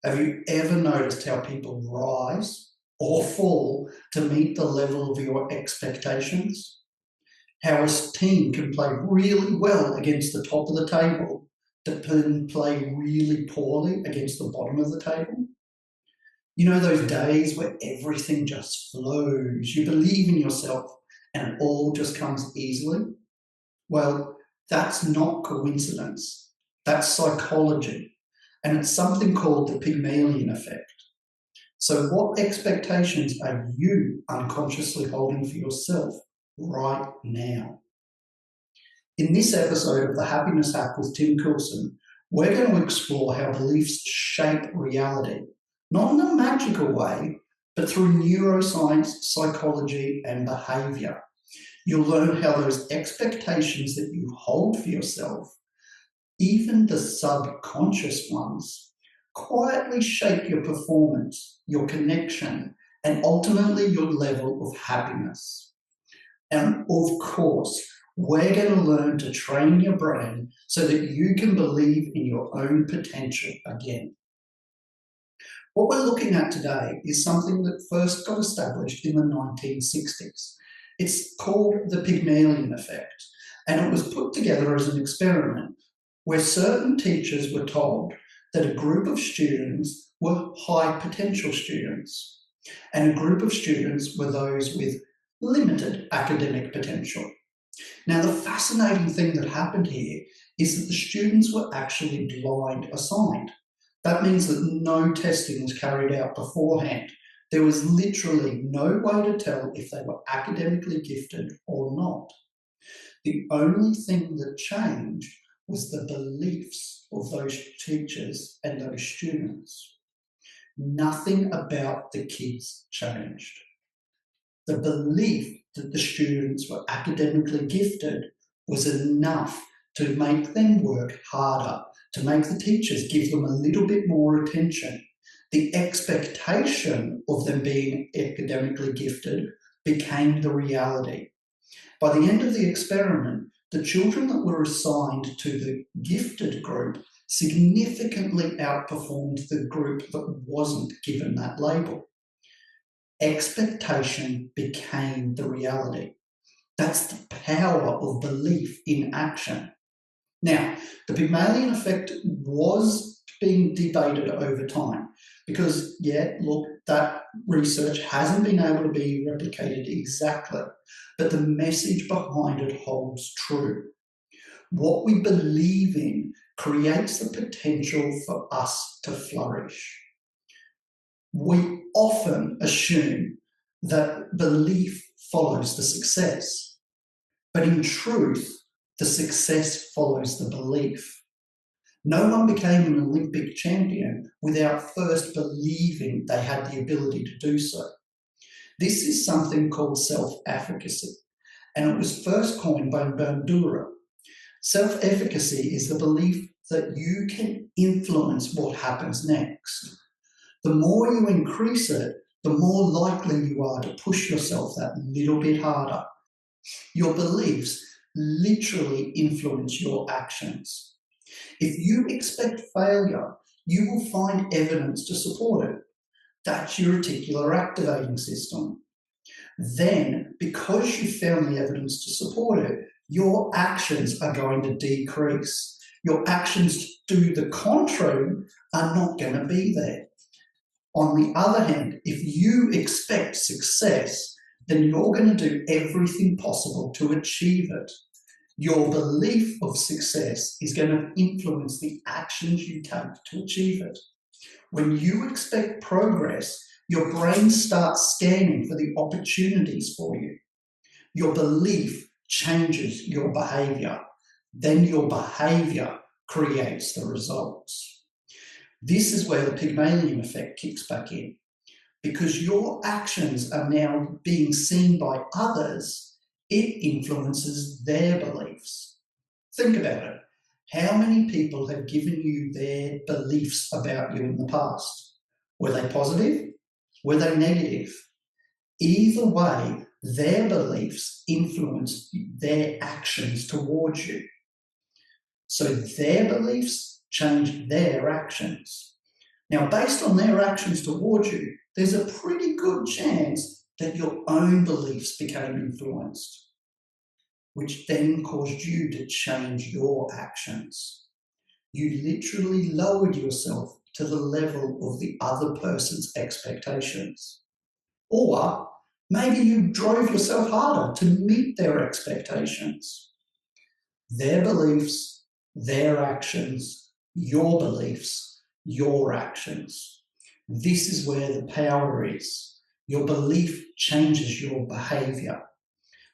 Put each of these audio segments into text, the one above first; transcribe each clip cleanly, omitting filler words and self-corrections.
Have you ever noticed how people rise or fall to meet the level of your expectations? How a team can play really well against the top of the table, but then play really poorly against the bottom of the table? You know those days where everything just flows, you believe in yourself, and it all just comes easily? Well, that's not coincidence. That's psychology. And it's something called the Pygmalion Effect. So what expectations are you unconsciously holding for yourself right now? In this episode of The Happiness Hack with Tim Coulson, we're going to explore how beliefs shape reality, not in a magical way, but through neuroscience, psychology, and behaviour. You'll learn how those expectations that you hold for yourself, even the subconscious ones, quietly shape your performance, your connection, and ultimately your level of happiness. And of course, we're going to learn to train your brain so that you can believe in your own potential again. What we're looking at today is something that first got established in the 1960s. It's called the Pygmalion Effect, and it was put together as an experiment where certain teachers were told that a group of students were high potential students, and a group of students were those with limited academic potential. Now, the fascinating thing that happened here is that the students were actually blind assigned. That means that no testing was carried out beforehand. There was literally no way to tell if they were academically gifted or not. The only thing that changed was the beliefs of those teachers and those students. Nothing about the kids changed. The belief that the students were academically gifted was enough to make them work harder, to make the teachers give them a little bit more attention. The expectation of them being academically gifted became the reality. By the end of the experiment, the children that were assigned to the gifted group significantly outperformed the group that wasn't given that label. Expectation became the reality. That's the power of belief in action. Now, the Pygmalion Effect was being debated over time because, that research hasn't been able to be replicated exactly, but the message behind it holds true. What we believe in creates the potential for us to flourish. We often assume that belief follows the success, but in truth, the success follows the belief. No one became an Olympic champion without first believing they had the ability to do so. This is something called self-efficacy, and it was first coined by Bandura. Self-efficacy is the belief that you can influence what happens next. The more you increase it, the more likely you are to push yourself that little bit harder. Your beliefs literally influence your actions. If you expect failure, you will find evidence to support it. That's your reticular activating system. Then, because you found the evidence to support it, your actions are going to decrease. Your actions to do the contrary are not going to be there. On the other hand, if you expect success, then you're going to do everything possible to achieve it. Your belief of success is going to influence the actions you take to achieve it. When you expect progress, your brain starts scanning for the opportunities for you. Your belief changes your behaviour. Then your behaviour creates the results. This is where the Pygmalion Effect kicks back in. Because your actions are now being seen by others, it influences their beliefs. Think about it. How many people have given you their beliefs about you in the past? Were they positive? Were they negative? Either way, their beliefs influence their actions towards you. So their beliefs change their actions. Now, based on their actions towards you, there's a pretty good chance that your own beliefs became influenced, which then caused you to change your actions. You literally lowered yourself to the level of the other person's expectations. Or maybe you drove yourself harder to meet their expectations. Their beliefs, their actions, your beliefs, your actions. This is where the power is. Your belief changes your behaviour.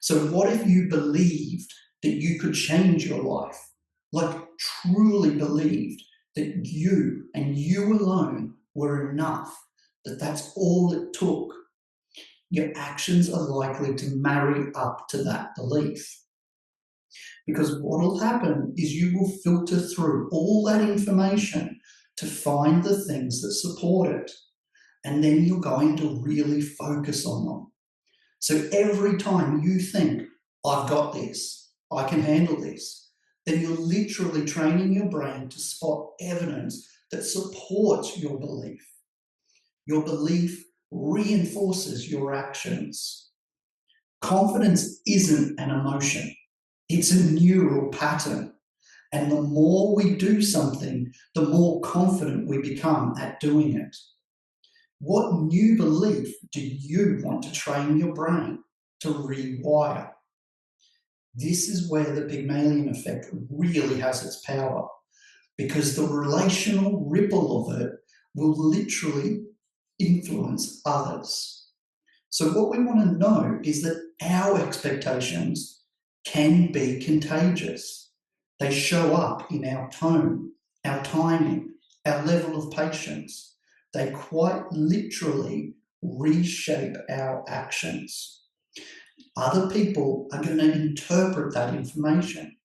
So what if you believed that you could change your life? Like truly believed that you and you alone were enough, that that's all it took. Your actions are likely to marry up to that belief. Because what will happen is you will filter through all that information to find the things that support it. And then you're going to really focus on them. So every time you think, I've got this, I can handle this, then you're literally training your brain to spot evidence that supports your belief. Your belief reinforces your actions. Confidence isn't an emotion. It's a neural pattern. And the more we do something, the more confident we become at doing it. What new belief do you want to train your brain to rewire? This is where the Pygmalion effect really has its power, because the relational ripple of it will literally influence others. So what we want to know is that our expectations can be contagious. They show up in our tone, our timing, our level of patience. They quite literally reshape our actions. Other people are going to interpret that information.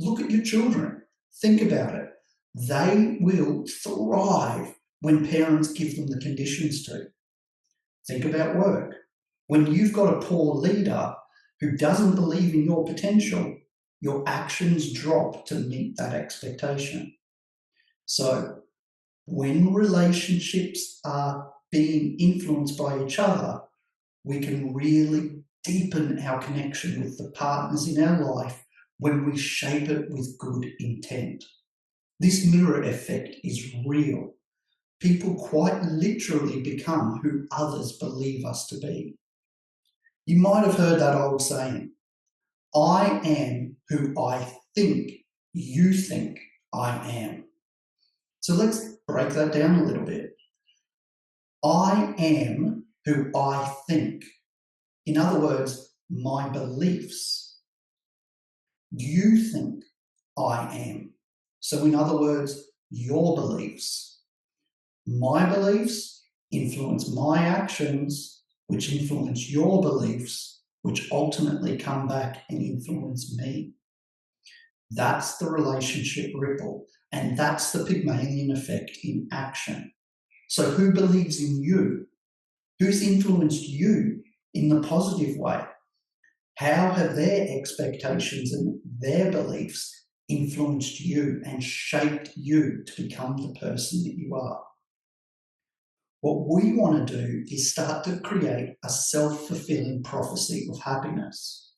Look at your children. Think about it. They will thrive when parents give them the conditions to. Think about work. When you've got a poor leader who doesn't believe in your potential, your actions drop to meet that expectation. So when relationships are being influenced by each other, we can really deepen our connection with the partners in our life when we shape it with good intent. This mirror effect is real. People quite literally become who others believe us to be. You might have heard that old saying, I am who I think you think I am. So let's break that down a little bit. I am who I think. In other words, my beliefs. You think I am. So in other words, your beliefs. My beliefs influence my actions, which influence your beliefs, which ultimately come back and influence me. That's the relationship ripple, and that's the Pygmalion effect in action. So who believes in you? Who's influenced you in the positive way? How have their expectations and their beliefs influenced you and shaped you to become the person that you are? What we want to do is start to create a self-fulfilling prophecy of happiness.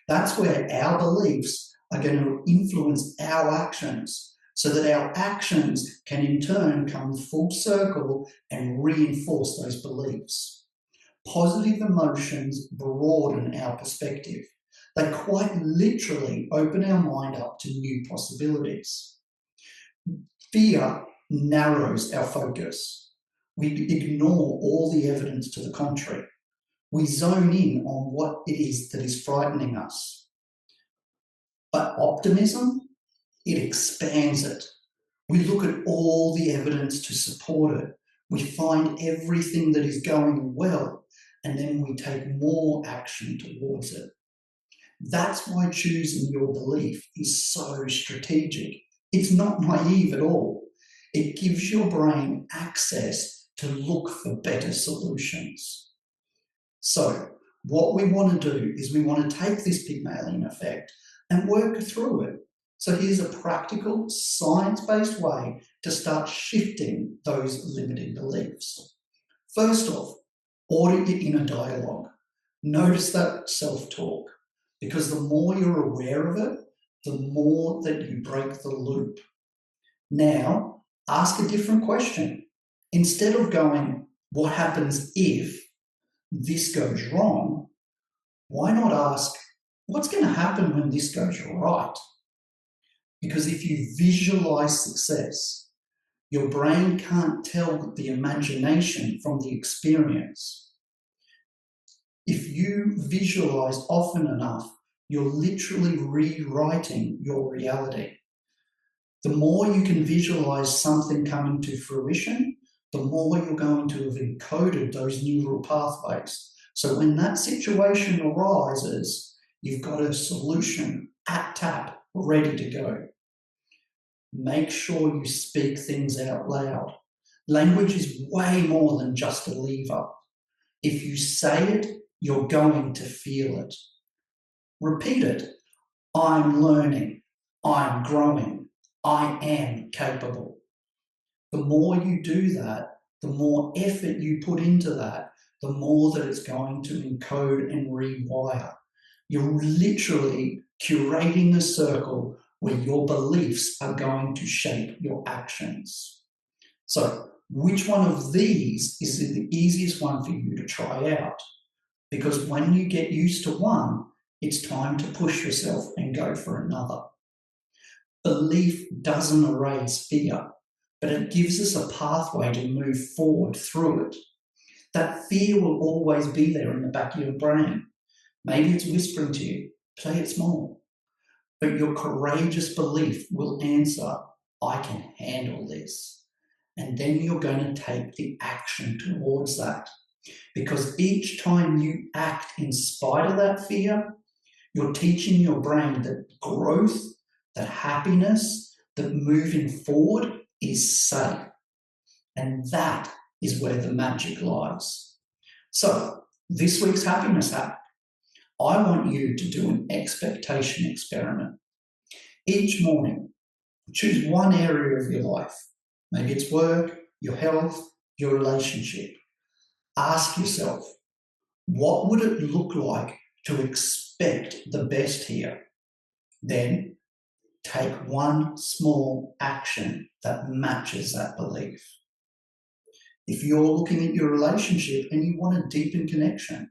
That's where our beliefs are going to influence our actions, so that our actions can in turn come full circle and reinforce those beliefs. Positive emotions broaden our perspective. They quite literally open our mind up to new possibilities. Fear narrows our focus. We ignore all the evidence to the contrary. We zone in on what it is that is frightening us. But optimism, it expands it. We look at all the evidence to support it. We find everything that is going well, and then we take more action towards it. That's why choosing your belief is so strategic. It's not naive at all. It gives your brain access to look for better solutions. So what we want to do is we want to take this Pygmalion effect and work through it. So here's a practical, science-based way to start shifting those limiting beliefs. First off, audit your inner dialogue. Notice that self-talk, because the more you're aware of it, the more that you break the loop. Now, ask a different question. Instead of going, what happens if this goes wrong? Why not ask, what's going to happen when this goes right? Because if you visualize success, your brain can't tell the imagination from the experience. If you visualize often enough, you're literally rewriting your reality. The more you can visualize something coming to fruition, the more you're going to have encoded those neural pathways. So when that situation arises, you've got a solution at tap, ready to go. Make sure you speak things out loud. Language is way more than just a lever. If you say it, you're going to feel it. Repeat it. I'm learning. I'm growing. I am capable. The more you do that, the more effort you put into that, the more that it's going to encode and rewire. You're literally curating a circle where your beliefs are going to shape your actions. So, which one of these is the easiest one for you to try out? Because when you get used to one, it's time to push yourself and go for another. Belief doesn't erase fear, but it gives us a pathway to move forward through it. That fear will always be there in the back of your brain. Maybe it's whispering to you, play it small. But your courageous belief will answer, I can handle this. And then you're going to take the action towards that. Because each time you act in spite of that fear, you're teaching your brain that growth, that happiness, that moving forward is safe. And that is where the magic lies. So, this week's happiness hack. I want you to do an expectation experiment. Each morning, choose one area of your life. Maybe it's work, your health, your relationship. Ask yourself, what would it look like to expect the best here? Then take one small action that matches that belief. If you're looking at your relationship and you want a deepen connection,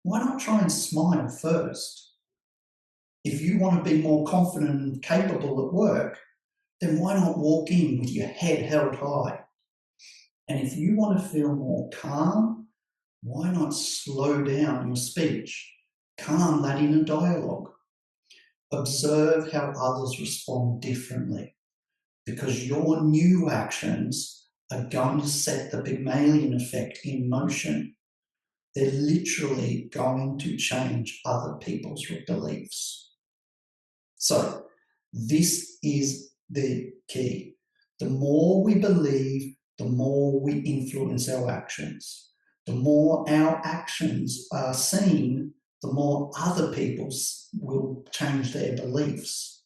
why not try and smile first? If you want to be more confident and capable at work, then why not walk in with your head held high? And if you want to feel more calm, why not slow down your speech? Calm that inner dialogue. Observe how others respond differently, because your new actions are going to set the Pygmalion Effect in motion. They're literally going to change other people's beliefs. So, this is the key. The more we believe, the more we influence our actions. The more our actions are seen, the more other people's will change their beliefs.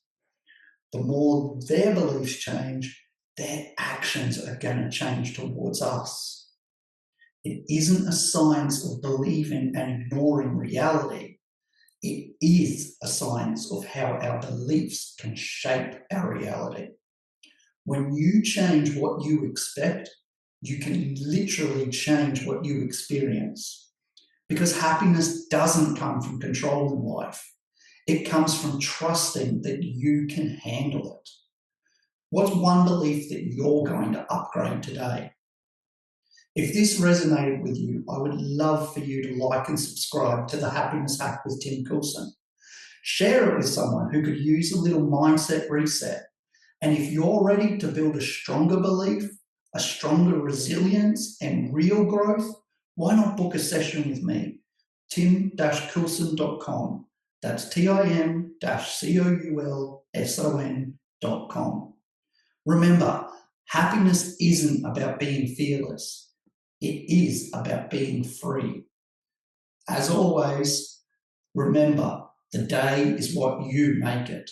The more their beliefs change, their actions are going to change towards us. It isn't a science of believing and ignoring reality. It is a science of how our beliefs can shape our reality. When you change what you expect, you can literally change what you experience. Because happiness doesn't come from controlling life. It comes from trusting that you can handle it. What's one belief that you're going to upgrade today? If this resonated with you, I would love for you to like and subscribe to the Happiness Hack with Tim Coulson. Share it with someone who could use a little mindset reset. And if you're ready to build a stronger belief, a stronger resilience and real growth, why not book a session with me? tim-coulson.com. That's tim-coulson.com. Remember, happiness isn't about being fearless. It is about being free. As always, remember, the day is what you make it.